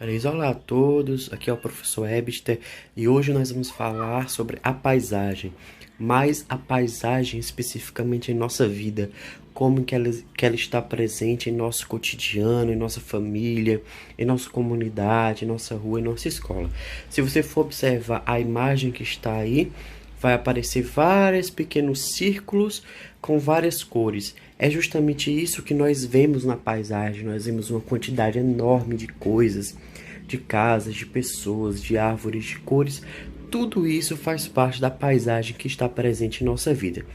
Olá a todos, aqui é o professor Ebster e hoje nós vamos falar sobre a paisagem, mas a paisagem especificamente em nossa vida, como que ela está presente em nosso cotidiano, em nossa família, em nossa comunidade, em nossa rua, em nossa escola. Se você for observar a imagem que está aí, vai aparecer vários pequenos círculos com várias cores. É justamente isso que nós vemos na paisagem. Nós vemos uma quantidade enorme de coisas, de casas, de pessoas, de árvores, de cores. Tudo isso faz parte da paisagem que está presente em nossa vida.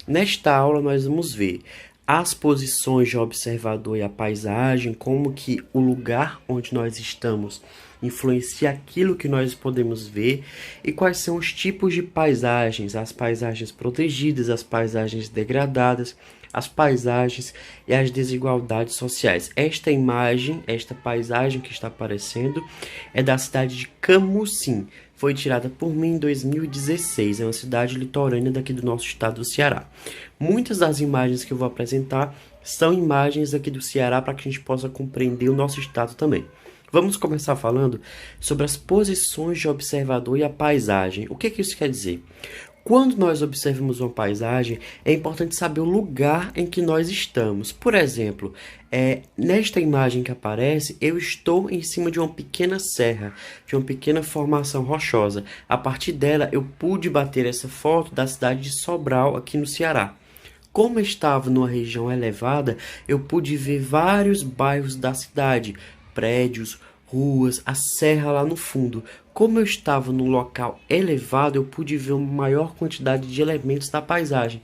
Nesta aula nós vamos ver as posições de observador e a paisagem, como que o lugar onde nós estamos influencia aquilo que nós podemos ver e quais são os tipos de paisagens, as paisagens protegidas, as paisagens degradadas, as paisagens e as desigualdades sociais. Esta imagem, esta paisagem que está aparecendo é da cidade de Camusim. Foi tirada por mim em 2016. É uma cidade litorânea daqui do nosso estado do Ceará. Muitas das imagens que eu vou apresentar são imagens aqui do Ceará para que a gente possa compreender o nosso estado também. Vamos começar falando sobre as posições de observador e a paisagem. O que isso quer dizer? Quando nós observamos uma paisagem, é importante saber o lugar em que nós estamos. Por exemplo, nesta imagem que aparece, eu estou em cima de uma pequena serra, de uma pequena formação rochosa. A partir dela, eu pude bater essa foto da cidade de Sobral, aqui no Ceará. Como eu estava numa região elevada, eu pude ver vários bairros da cidade, prédios, ruas, a serra lá no fundo. Como eu estava num local elevado, eu pude ver uma maior quantidade de elementos da paisagem.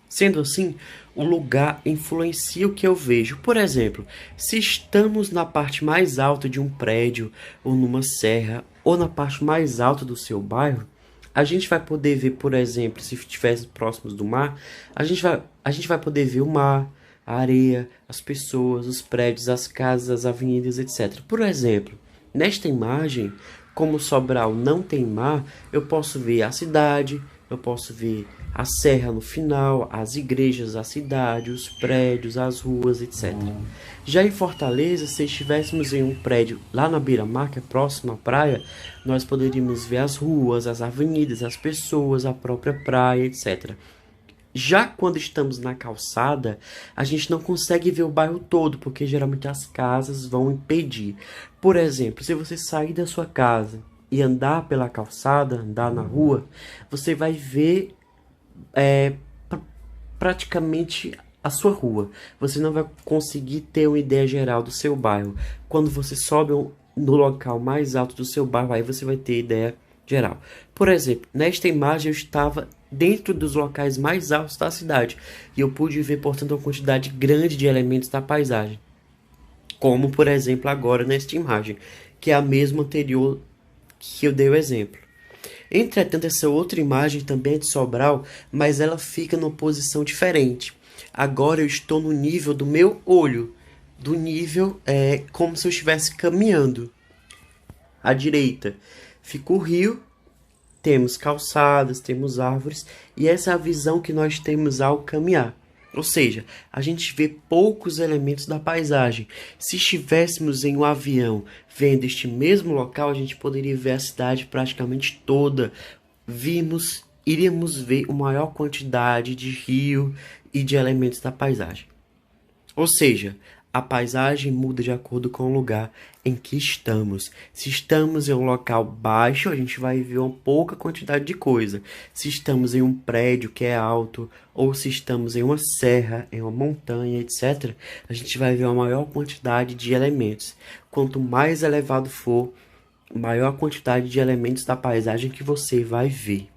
Sendo assim, o lugar influencia o que eu vejo. Por exemplo, se estamos na parte mais alta de um prédio, ou numa serra, ou na parte mais alta do seu bairro, a gente vai poder ver, por exemplo, se estivermos próximos do mar, a gente vai poder ver o mar, a areia, as pessoas, os prédios, as casas, as avenidas, etc. Por exemplo, nesta imagem, como Sobral não tem mar, eu posso ver a cidade, eu posso ver a serra no final, as igrejas da cidade, os prédios, as ruas, etc. Já em Fortaleza, se estivéssemos em um prédio lá na beira-mar, que é próximo à praia, nós poderíamos ver as ruas, as avenidas, as pessoas, a própria praia, etc. Já quando estamos na calçada, a gente não consegue ver o bairro todo, porque geralmente as casas vão impedir. Por exemplo, se você sair da sua casa e andar pela calçada, andar na rua, você vai ver pr- praticamente a sua rua. Você não vai conseguir ter uma ideia geral do seu bairro. Quando você sobe no local mais alto do seu bairro, aí você vai ter ideia geral. Por exemplo, nesta imagem eu estava dentro dos locais mais altos da cidade e eu pude ver, portanto, uma quantidade grande de elementos da paisagem. Como, por exemplo, agora nesta imagem, que é a mesma anterior que eu dei o exemplo. Entretanto, essa outra imagem também é de Sobral, mas ela fica numa posição diferente. Agora eu estou no nível do meu olho, do nível como se eu estivesse caminhando. À direita fica o rio, temos calçadas, temos árvores, e essa é a visão que nós temos ao caminhar. Ou seja, a gente vê poucos elementos da paisagem. Se estivéssemos em um avião vendo este mesmo local, a gente poderia ver a cidade praticamente toda. Iríamos ver uma maior quantidade de rio e de elementos da paisagem. Ou seja, a paisagem muda de acordo com o lugar em que estamos. Se estamos em um local baixo, a gente vai ver uma pouca quantidade de coisa. Se estamos em um prédio que é alto, ou se estamos em uma serra, em uma montanha, etc., a gente vai ver uma maior quantidade de elementos. Quanto mais elevado for, maior a quantidade de elementos da paisagem que você vai ver.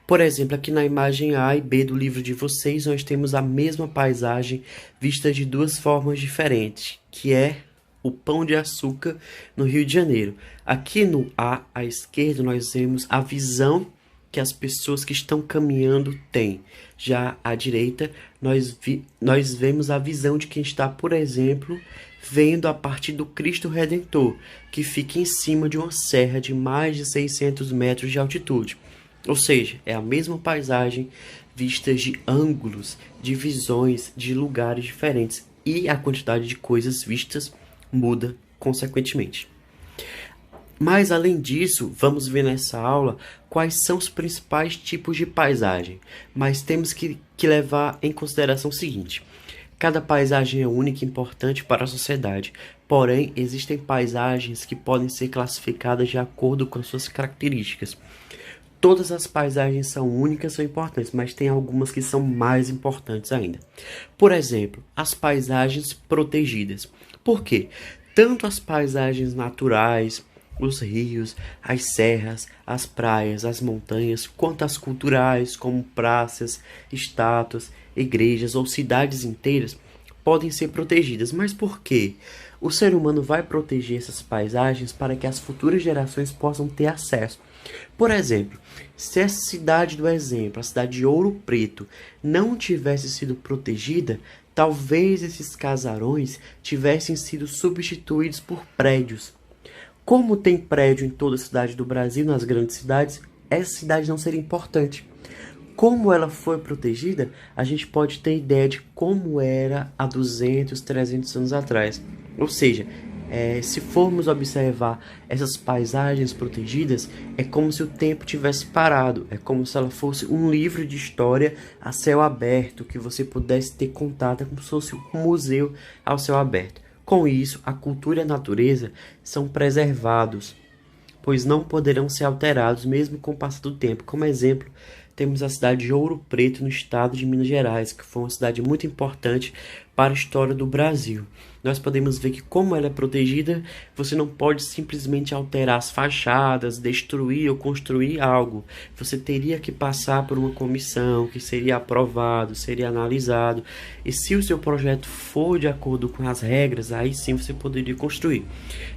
Por exemplo, aqui na imagem A e B do livro de vocês, nós temos a mesma paisagem vista de duas formas diferentes, que é o Pão de Açúcar no Rio de Janeiro. Aqui no A, à esquerda, nós vemos a visão que as pessoas que estão caminhando têm. Já à direita, nós vemos a visão de quem está, por exemplo, vendo a partir do Cristo Redentor, que fica em cima de uma serra de mais de 600 metros de altitude. Ou seja, é a mesma paisagem vistas de ângulos, de visões, de lugares diferentes. E a quantidade de coisas vistas muda consequentemente. Mas além disso, vamos ver nessa aula quais são os principais tipos de paisagem. Mas temos que levar em consideração o seguinte: cada paisagem é única e importante para a sociedade. Porém, existem paisagens que podem ser classificadas de acordo com suas características. Todas as paisagens são únicas, são importantes, mas tem algumas que são mais importantes ainda. Por exemplo, as paisagens protegidas. Por quê? Tanto as paisagens naturais, os rios, as serras, as praias, as montanhas, quanto as culturais, como praças, estátuas, igrejas ou cidades inteiras, podem ser protegidas. Mas por quê? O ser humano vai proteger essas paisagens para que as futuras gerações possam ter acesso. Por exemplo, se essa cidade do exemplo, a cidade de Ouro Preto, não tivesse sido protegida, talvez esses casarões tivessem sido substituídos por prédios. Como tem prédio em toda a cidade do Brasil, nas grandes cidades, essa cidade não seria importante. Como ela foi protegida, a gente pode ter ideia de como era há 200, 300 anos atrás. Ou seja, se formos observar essas paisagens protegidas, é como se o tempo tivesse parado. É como se ela fosse um livro de história a céu aberto, que você pudesse ter contato, como se fosse um museu ao céu aberto. Com isso, a cultura e a natureza são preservados, pois não poderão ser alterados mesmo com o passar do tempo. Como exemplo, temos a cidade de Ouro Preto, no estado de Minas Gerais, que foi uma cidade muito importante para a história do Brasil. Nós podemos ver que, como ela é protegida, você não pode simplesmente alterar as fachadas, destruir ou construir algo. Você teria que passar por uma comissão que seria aprovado, seria analisado. E se o seu projeto for de acordo com as regras, aí sim você poderia construir.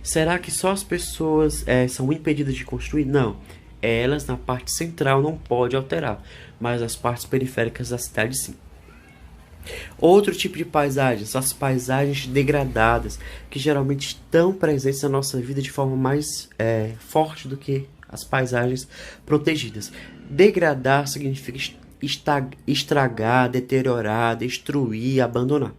Será que só as pessoas são impedidas de construir? Não. Elas, na parte central, não pode alterar, mas as partes periféricas da cidade sim. Outro tipo de paisagem são as paisagens degradadas, que geralmente estão presentes na nossa vida de forma mais forte do que as paisagens protegidas. Degradar significa estragar, deteriorar, destruir, abandonar.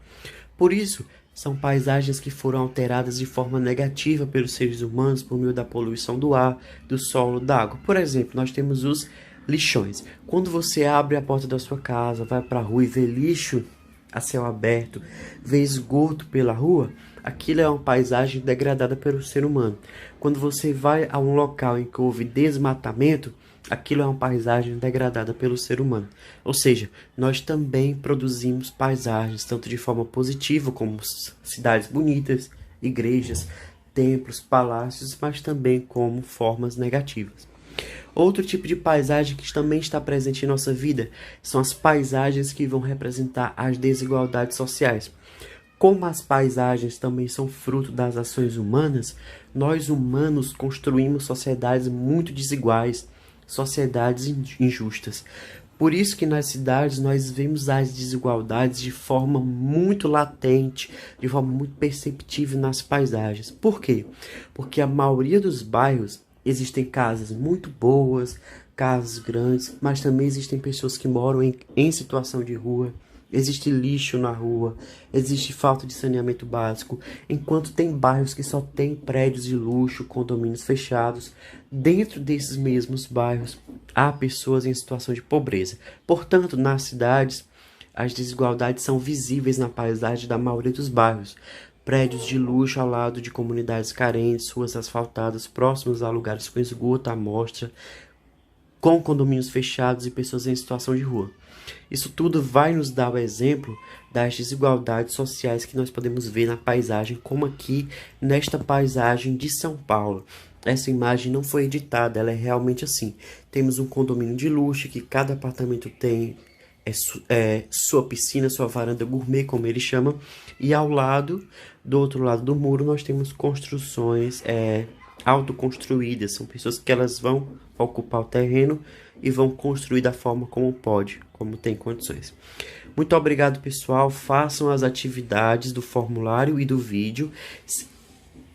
Por isso, são paisagens que foram alteradas de forma negativa pelos seres humanos por meio da poluição do ar, do solo, da água. Por exemplo, nós temos os lixões. Quando você abre a porta da sua casa, vai para a rua e vê lixo a céu aberto, vê esgoto pela rua, aquilo é uma paisagem degradada pelo ser humano. Quando você vai a um local em que houve desmatamento, aquilo é uma paisagem degradada pelo ser humano. Ou seja, nós também produzimos paisagens, tanto de forma positiva, como cidades bonitas, igrejas, templos, palácios, mas também como formas negativas. Outro tipo de paisagem que também está presente em nossa vida são as paisagens que vão representar as desigualdades sociais. Como as paisagens também são fruto das ações humanas, nós humanos construímos sociedades muito desiguais, sociedades injustas. Por isso que nas cidades nós vemos as desigualdades de forma muito latente, de forma muito perceptível nas paisagens. Por quê? Porque a maioria dos bairros existem casas muito boas, casas grandes, mas também existem pessoas que moram em situação de rua. Existe lixo na rua, existe falta de saneamento básico, enquanto tem bairros que só tem prédios de luxo, condomínios fechados. Dentro desses mesmos bairros, há pessoas em situação de pobreza. Portanto, nas cidades, as desigualdades são visíveis na paisagem da maioria dos bairros. Prédios de luxo ao lado de comunidades carentes, ruas asfaltadas próximas a lugares com esgoto à mostra, com condomínios fechados e pessoas em situação de rua. Isso tudo vai nos dar o exemplo das desigualdades sociais que nós podemos ver na paisagem, como aqui nesta paisagem de São Paulo. Essa imagem não foi editada, ela é realmente assim. Temos um condomínio de luxo que cada apartamento tem sua piscina, sua varanda gourmet, como eles chamam, e ao lado, do outro lado do muro, nós temos construções autoconstruídas. São pessoas que elas vão ocupar o terreno e vão construir da forma como pode, como tem condições. Muito obrigado, pessoal. Façam as atividades do formulário e do vídeo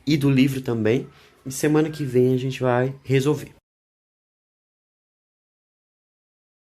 e do livro também. E semana que vem a gente vai resolver.